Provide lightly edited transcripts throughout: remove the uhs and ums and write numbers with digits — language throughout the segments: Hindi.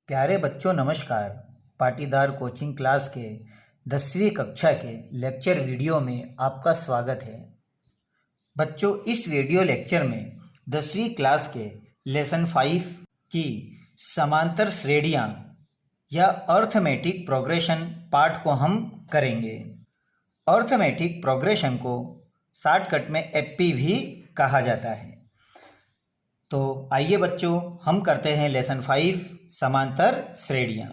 प्यारे बच्चों नमस्कार। पाटीदार कोचिंग क्लास के 10वीं कक्षा के लेक्चर वीडियो में आपका स्वागत है। बच्चों, इस वीडियो लेक्चर में 10वीं क्लास के लेसन 5 की समांतर श्रेणियां या अर्थमेटिक प्रोग्रेशन पार्ट को हम करेंगे। अर्थमेटिक प्रोग्रेशन को शॉर्टकट में एपी भी कहा जाता है। तो आइए बच्चों, हम करते हैं लेसन 5 समांतर श्रेणियां।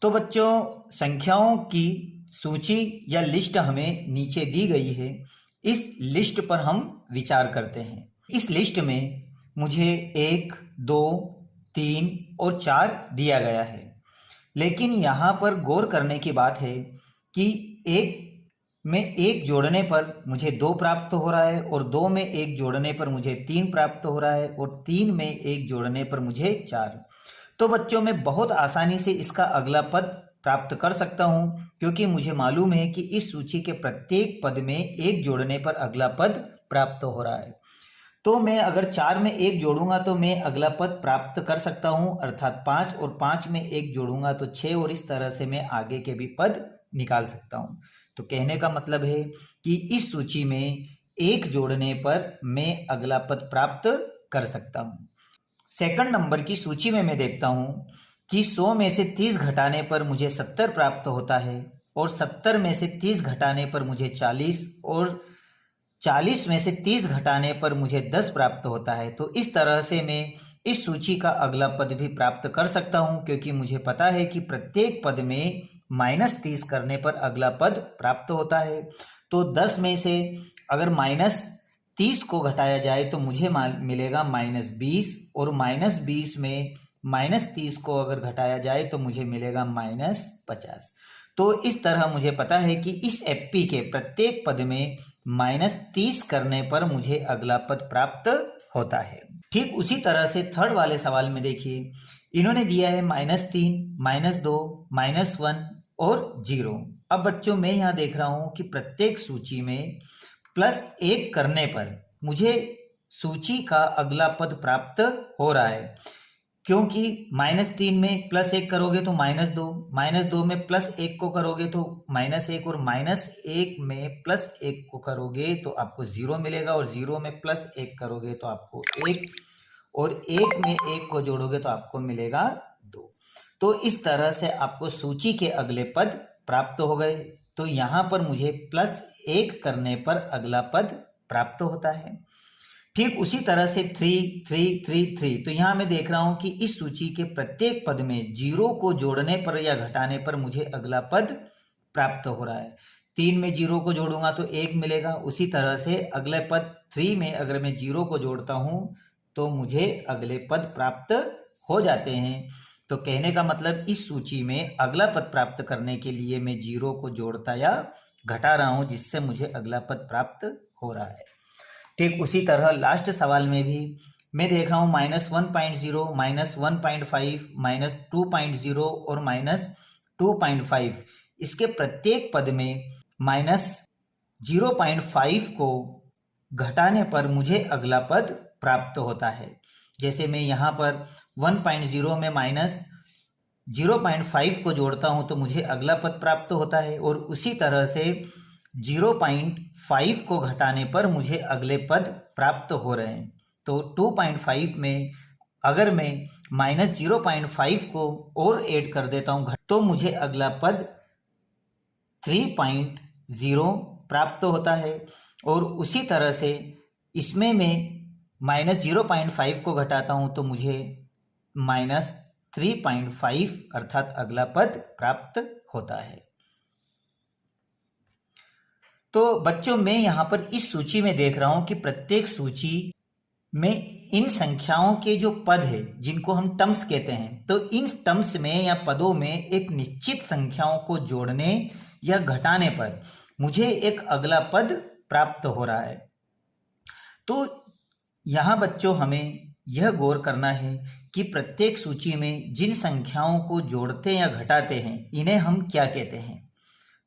तो बच्चों, संख्याओं की सूची या लिस्ट हमें नीचे दी गई है। इस लिस्ट पर हम विचार करते हैं। इस लिस्ट में मुझे 1, 2, 3 और 4 दिया गया है, लेकिन यहाँ पर गौर करने की बात है कि 1 में 1 जोड़ने पर मुझे 2 प्राप्त हो रहा है, और 2 में 1 जोड़ने पर मुझे 3 प्राप्त हो रहा है, और 3 में 1 जोड़ने पर मुझे 4। तो बच्चों, मैं बहुत आसानी से इसका अगला पद प्राप्त कर सकता हूं, क्योंकि मुझे मालूम है कि इस सूची के प्रत्येक पद में 1 जोड़ने पर अगला पद प्राप्त हो रहा है। तो मैं अगर 4 में 1 जोड़ूंगा तो मैं अगला पद प्राप्त कर सकता हूं, अर्थात 5, और 5 में 1 जोड़ूंगा तो 6, और इस तरह से मैं आगे के भी पद निकाल सकता हूं। तो कहने का मतलब है कि इस सूची में 1 जोड़ने पर मैं अगला पद प्राप्त कर सकता हूं। सेकंड नंबर की सूची में मैं देखता हूं कि 100 में से 30 घटाने पर मुझे 70 प्राप्त होता है, और 70 में से 30 घटाने पर मुझे 40, और 40 में से 30 घटाने पर मुझे 10 प्राप्त होता है। तो इस तरह से मैं इस सूची का अगला पद भी प्राप्त कर सकता हूं, क्योंकि मुझे पता है कि प्रत्येक पद में -30 करने पर अगला पद प्राप्त होता है। तो 10 में से अगर -30 को घटाया जाए तो मुझे मिलेगा -20, और -20 में -30 को अगर घटाया जाए तो मुझे मिलेगा -50। तो इस तरह मुझे पता है कि इस एपी के प्रत्येक पद में -30 करने पर मुझे अगला पद प्राप्त होता है। ठीक उसी तरह से थर्ड वाले सवाल में देखिए, इन्होंने दिया है -3, -2, -1 और 0। अब बच्चों, मैं यहाँ देख रहा हूं कि प्रत्येक सूची में +1 करने पर मुझे सूची का अगला पद प्राप्त हो रहा है, क्योंकि -3 में +1 करोगे तो -2, -2 में +1 को करोगे तो -1, और -1 में +1 को करोगे तो आपको 0 मिलेगा, और 0 में +1 करोगे तो आपको 1, और 1 में 1 को जोड़ोगे तो आपको मिलेगा 2। तो इस तरह से आपको सूची के अगले पद प्राप्त हो गए। तो यहाँ पर मुझे +1 करने पर अगला पद प्राप्त होता है। ठीक उसी तरह से 3, 3, 3, 3। तो यहाँ मैं देख रहा हूं कि इस सूची के प्रत्येक पद में 0 को जोड़ने पर या घटाने पर मुझे अगला पद प्राप्त हो रहा है। 3 में 0 को जोड़ूंगा तो 1 मिलेगा। उसी तरह से अगले पद 3 में अगर मैं 0 को जोड़ता हूं तो मुझे अगले पद प्राप्त हो जाते हैं। तो कहने का मतलब इस सूची में अगला पद प्राप्त करने के लिए मैं 0 को जोड़ता या घटा रहा हूं, जिससे मुझे अगला पद प्राप्त हो रहा है। ठीक उसी तरह लास्ट सवाल में भी मैं देख रहा हूं -1.0, -1.5, -2.0 और -2.5। इसके प्रत्येक पद में -0.5 को घटाने पर मुझे अगला पद प्राप्त होता है। जैसे मैं यहाँ पर 1.0 में -0.5 को जोड़ता हूं तो मुझे अगला पद प्राप्त होता है, और उसी तरह से 0.5 को घटाने पर मुझे अगले पद प्राप्त हो रहे हैं। तो 2.5 में अगर मैं -0.5 को और ऐड कर देता हूं तो मुझे अगला पद 3.0 प्राप्त होता है, और उसी तरह से इसमें मैं -0.5 को घटाता हूं तो मुझे -3.5 अर्थात अगला पद प्राप्त होता है। तो बच्चों, मैं यहाँ पर इस सूची में देख रहा हूं कि प्रत्येक सूची में इन संख्याओं के जो पद है, जिनको हम टर्म्स कहते हैं, तो इन टर्म्स में या पदों में एक निश्चित संख्याओं को जोड़ने या घटाने पर मुझे एक अगला पद प्राप्त हो रहा है। तो यहाँ बच्चों, हमें यह गौर करना है कि प्रत्येक सूची में जिन संख्याओं को जोड़ते या घटाते हैं, इन्हें हम क्या कहते हैं।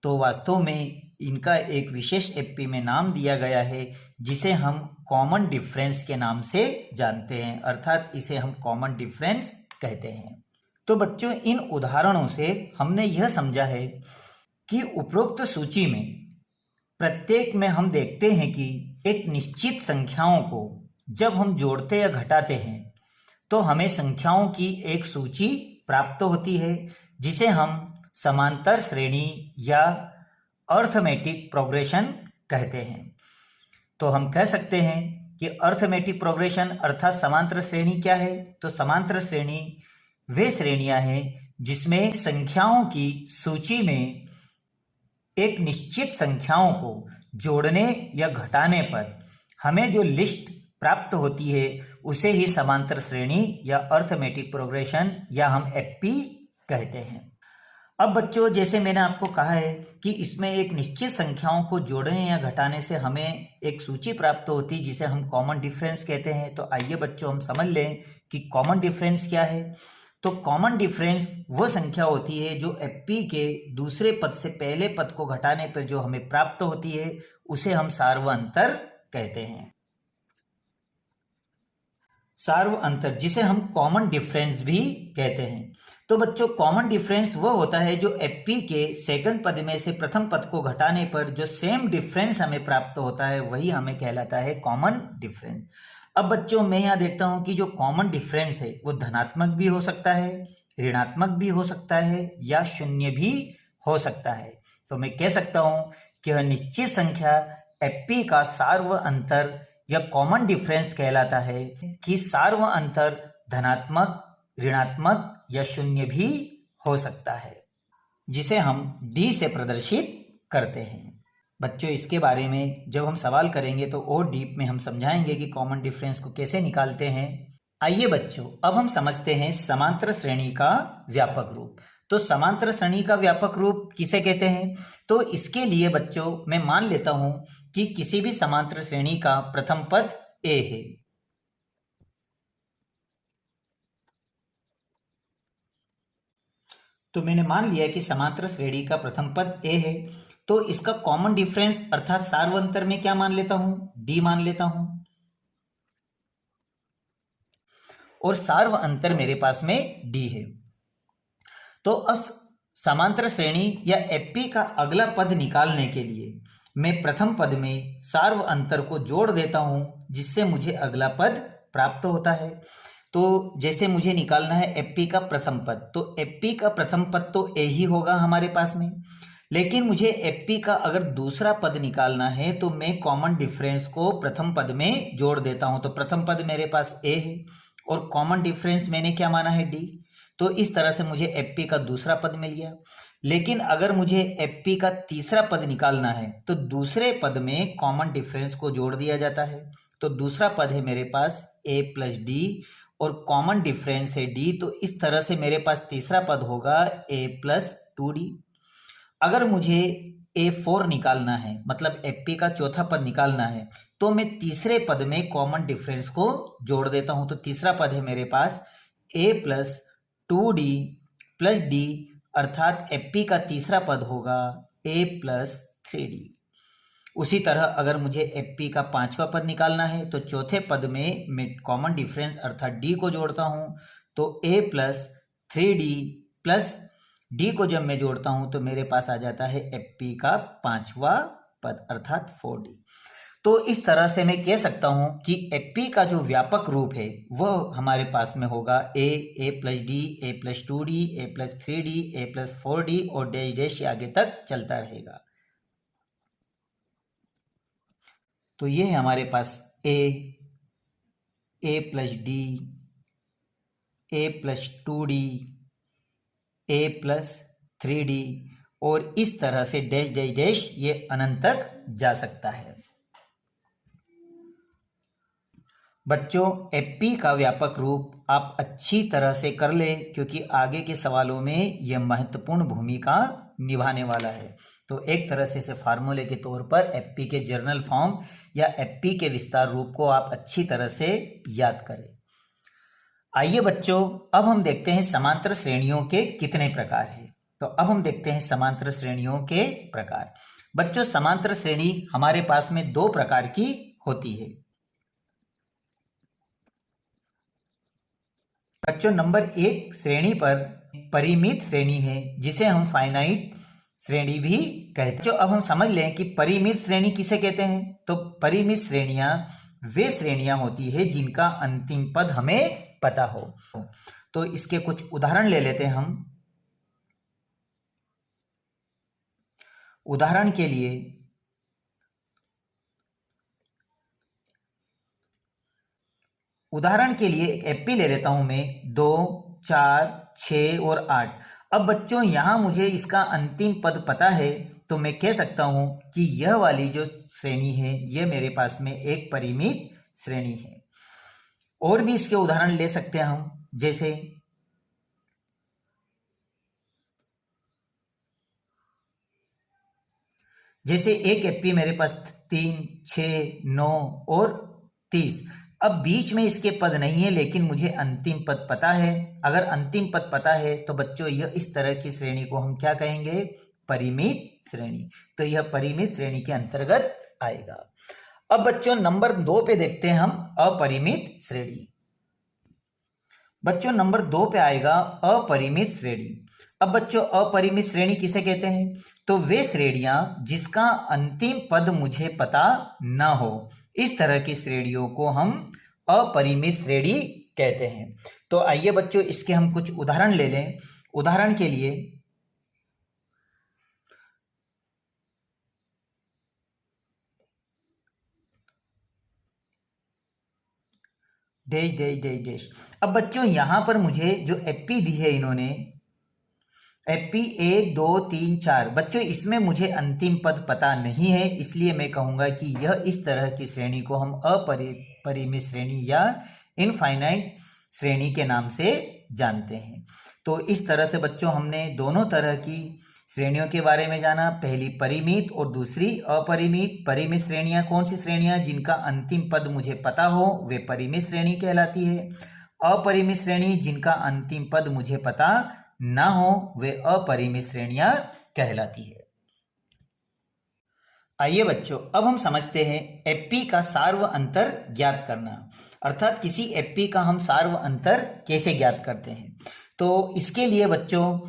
तो वास्तव में इनका एक विशेष एपी में नाम दिया गया है, जिसे हम कॉमन डिफरेंस के नाम से जानते हैं, अर्थात इसे हम कॉमन डिफरेंस कहते हैं। तो बच्चों, इन उदाहरणों से हमने यह समझा है कि उपरोक्त सूची में प्रत्येक में हम देखते हैं कि एक निश्चित संख्याओं को जब हम जोड़ते या घटाते हैं तो हमें संख्याओं की एक सूची प्राप्त होती है, जिसे हम समांतर श्रेणी या अर्थमेटिक प्रोग्रेशन कहते हैं। तो हम कह सकते हैं कि अर्थमेटिक प्रोग्रेशन अर्थात समांतर श्रेणी क्या है? तो समांतर श्रेणी वे श्रेणियां हैं जिसमें संख्याओं की सूची में एक निश्चित संख्याओं को जोड़ने या घटाने पर हमें जो लिस्ट प्राप्त होती है उसे ही समांतर श्रेणी या अर्थमेटिक प्रोग्रेशन या हम एफपी कहते हैं। अब बच्चों, जैसे मैंने आपको कहा है कि इसमें एक निश्चित संख्याओं को जोड़ने या घटाने से हमें एक सूची प्राप्त होती है जिसे हम कॉमन डिफरेंस कहते हैं। तो आइए बच्चों, हम समझ लें कि कॉमन डिफरेंस क्या है। तो कॉमन डिफरेंस वो संख्या होती है जो एफपी के दूसरे पद से पहले पद को घटाने पर जो हमें प्राप्त होती है उसे हम सार्व अंतर कहते हैं। सार्व अंतर, जिसे हम कॉमन डिफरेंस भी कहते हैं। तो बच्चों, कॉमन डिफरेंस वो होता है जो एफपी के सेकंड पद में से प्रथम पद को घटाने पर जो सेम डिफरेंस हमें प्राप्त होता है वही हमें कहलाता है कॉमन डिफरेंस। अब बच्चों, मैं यहाँ देखता हूँ कि जो कॉमन डिफरेंस है वो धनात्मक भी हो सकता है, ऋणात्मक भी हो सकता है या शून्य भी हो सकता है। तो मैं कह सकता हूँ कि यह निश्चित संख्या एफपी का सार्व अंतर या कॉमन डिफरेंस कहलाता है कि सार्व अंतर धनात्मक, ऋणात्मक या शून्य भी हो सकता है, जिसे हम डी से प्रदर्शित करते हैं। बच्चों, इसके बारे में जब हम सवाल करेंगे तो और डीप में हम समझाएंगे कि कॉमन डिफरेंस को कैसे निकालते हैं। आइए बच्चों, अब हम समझते हैं समांतर श्रेणी का व्यापक रूप। तो समांतर श्रेणी का व्यापक रूप किसे कहते हैं? तो इसके लिए बच्चों, मैं मान लेता हूं कि किसी भी समांतर श्रेणी का प्रथम पद ए है। तो मैंने मान लिया कि समांतर श्रेणी का प्रथम पद ए है। तो इसका कॉमन डिफरेंस अर्थात सार्व अंतर में क्या मान लेता हूं? डी मान लेता हूं। और सार्व अंतर मेरे पास में डी है। तो अब समांतर श्रेणी या एफपी का अगला पद निकालने के लिए मैं प्रथम पद में सार्व अंतर को जोड़ देता हूं, जिससे मुझे अगला पद प्राप्त होता है। तो जैसे मुझे निकालना है एफपी का प्रथम पद, तो एफपी का प्रथम पद तो ए ही होगा हमारे पास में। लेकिन मुझे एफपी का अगर दूसरा पद निकालना है तो मैं कॉमन डिफरेंस को प्रथम पद में जोड़ देता हूं। तो प्रथम पद मेरे पास ए है और कॉमन डिफरेंस मैंने क्या माना है? डी। तो इस तरह से मुझे एफपी का दूसरा पद मिल गया। लेकिन अगर मुझे एफपी का तीसरा पद निकालना है तो दूसरे पद में कॉमन डिफरेंस को जोड़ दिया जाता है। तो दूसरा पद है मेरे पास ए प्लस डी और कॉमन डिफरेंस है डी। तो इस तरह से मेरे पास तीसरा पद होगा ए प्लस 2d। अगर मुझे A4 निकालना है, मतलब एफपी का चौथा पद निकालना है, तो मैं तीसरे पद में कॉमन डिफरेंस को जोड़ देता हूं। तो तीसरा पद है मेरे पास A plus 2d plus d, अर्थात एफपी का तीसरा पद होगा A प्लस 3d। उसी तरह अगर मुझे एफपी का पांचवा पद निकालना है तो चौथे पद में मैं कॉमन डिफरेंस अर्थात d को जोड़ता हूं। तो A plus 3d plus D को जब मैं जोड़ता हूं तो मेरे पास आ जाता है एफपी का पांचवा पद अर्थात 4d। तो इस तरह से मैं कह सकता हूं कि एफपी का जो व्यापक रूप है वह हमारे पास में होगा ए प्लस डी, ए प्लस 2d, ए प्लस 3d, ए प्लस 4d और डैश डैश आगे तक चलता रहेगा। तो ये है हमारे पास ए प्लस डी, ए प्लस 2d, ए प्लस 3d और इस तरह से डैश डैश डैश ये अनंत तक जा सकता है। बच्चों, एफपी का व्यापक रूप आप अच्छी तरह से कर ले, क्योंकि आगे के सवालों में यह महत्वपूर्ण भूमिका निभाने वाला है। तो एक तरह से इसे फार्मूले के तौर पर एफपी के जर्नल फॉर्म या एफपी के विस्तार रूप को आप अच्छी तरह से याद करें। आइए बच्चों, अब हम देखते हैं समांतर श्रेणियों के कितने प्रकार हैं। तो अब हम देखते हैं समांतर श्रेणियों के प्रकार। बच्चों, समांतर श्रेणी हमारे पास में दो प्रकार की होती है। बच्चों नंबर 1 श्रेणी पर परिमित श्रेणी है जिसे हम फाइनाइट श्रेणी भी कहते हैं। जो अब हम समझ लें कि परिमित श्रेणी किसे कहते हैं। तो परिमित श्रेणियां वे श्रेणियां होती है जिनका अंतिम पद हमें पता हो। तो इसके कुछ उदाहरण ले लेते हैं हम। उदाहरण के लिए एक एपी ले लेता हूं मैं 2, 4, 6 और 8। अब बच्चों यहां मुझे इसका अंतिम पद पता है तो मैं कह सकता हूं कि यह वाली जो श्रेणी है यह मेरे पास में एक परिमित श्रेणी है। और भी इसके उदाहरण ले सकते हैं हम, जैसे एक एपी मेरे पास 3, 6, 9 और 30। अब बीच में इसके पद नहीं है लेकिन मुझे अंतिम पद पता है। अगर अंतिम पद पता है तो बच्चों यह इस तरह की श्रेणी को हम क्या कहेंगे, परिमित श्रेणी। तो यह परिमित श्रेणी के अंतर्गत आएगा। अब बच्चों नंबर 2 पे देखते हैं हम अपरिमित श्रेणी। बच्चों नंबर 2 पे आएगा अपरिमित श्रेणी। अब बच्चों अपरिमित श्रेणी किसे कहते हैं। तो वे श्रेणियां जिसका अंतिम पद मुझे पता ना हो, इस तरह की श्रेणियों को हम अपरिमित श्रेणी कहते हैं। तो आइए बच्चों इसके हम कुछ उदाहरण ले लें। उदाहरण के लिए डैश डैश डैश डैश। अब बच्चों यहां पर मुझे जो एपी दी है इन्होंने, एपी 1, 2, 3, 4। बच्चों इसमें मुझे अंतिम पद पता नहीं है, इसलिए मैं कहूंगा कि यह इस तरह की श्रेणी को हम अपरिमित श्रेणी या इनफाइनाइट श्रेणी के नाम से जानते हैं। तो इस तरह से बच्चों हमने दोनों तरह की श्रेणियों के बारे में जाना। पहली परिमित और दूसरी अपरिमित। परिमित श्रेणियां कौन सी श्रेणियां, जिनका अंतिम पद मुझे पता हो वे परिमित श्रेणी कहलाती है। अपरिमित श्रेणी जिनका अंतिम पद मुझे पता ना हो वे अपरिमित श्रेणियां कहलाती है। आइए बच्चों अब हम समझते हैं एपी का सार्व अंतर ज्ञात करना, अर्थात किसी एपी का हम सार्व अंतर कैसे ज्ञात करते हैं। तो इसके लिए बच्चों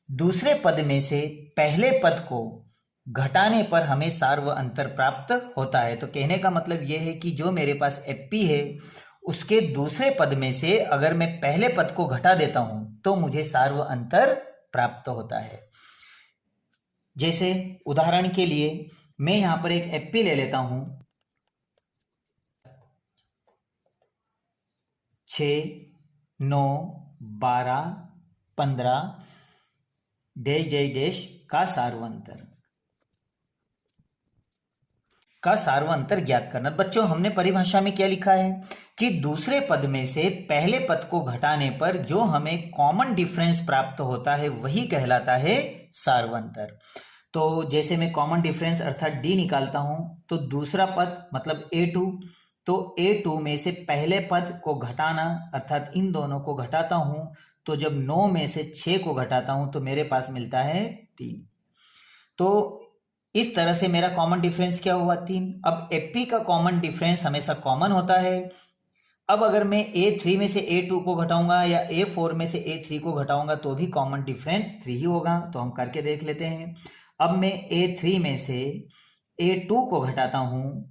दूसरे पद में से पहले पद को घटाने पर हमें सार्व अंतर प्राप्त होता है। तो कहने का मतलब यह है कि जो मेरे पास एपी है उसके दूसरे पद में से अगर मैं पहले पद को घटा देता हूं तो मुझे सार्व अंतर प्राप्त होता है। जैसे उदाहरण के लिए मैं यहां पर एक एपी ले लेता हूं 6, 9, 12, 15 डैश डैश डैश का सार्वंतर ज्ञात करना। बच्चों हमने परिभाषा में क्या लिखा है कि दूसरे पद में से पहले पद को घटाने पर जो हमें कॉमन डिफरेंस प्राप्त होता है वही कहलाता है सार्वंतर। तो जैसे मैं कॉमन डिफरेंस अर्थात डी निकालता हूं तो दूसरा पद मतलब A2, तो A2 में से पहले पद को घटाना अर्थात इन दोनों को घटाता हूं तो जब 9 में से 6 को घटाता हूं तो मेरे पास मिलता है 3। तो इस तरह से मेरा कॉमन डिफरेंस क्या हुआ 3। अब एपी का कॉमन डिफरेंस हमेशा कॉमन होता है। अब अगर मैं A3 में से A2 को घटाऊंगा या A4 में से A3 को घटाऊंगा तो भी कॉमन डिफरेंस 3 ही होगा। तो हम करके देख लेते हैं। अब मैं A3 में से A2 को घटाता हूं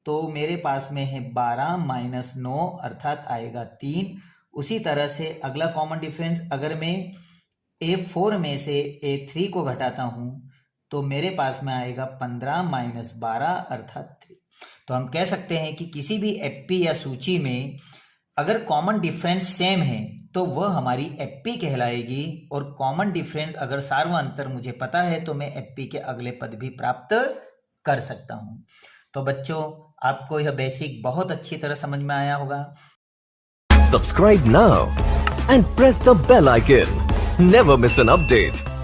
तो मेरे पास में है 12 माइनस 9 अर्थात आएगा 3। उसी तरह से अगला कॉमन डिफरेंस अगर मैं A4 में से A3 को घटाता हूं तो मेरे पास में आएगा 15 माइनस 12 अर्थात 3। तो हम कह सकते हैं कि किसी भी एपी या सूची में अगर कॉमन डिफरेंस सेम है तो वह हमारी एपी कहलाएगी, और कॉमन डिफरेंस अगर सार्वअंतर मुझे पता है तो मैं एपी के अगले पद भी प्राप्त कर सकता हूं। तो बच्चों आपको यह बेसिक बहुत अच्छी तरह समझ में आया होगा। Subscribe now and press the bell icon. Never miss an update.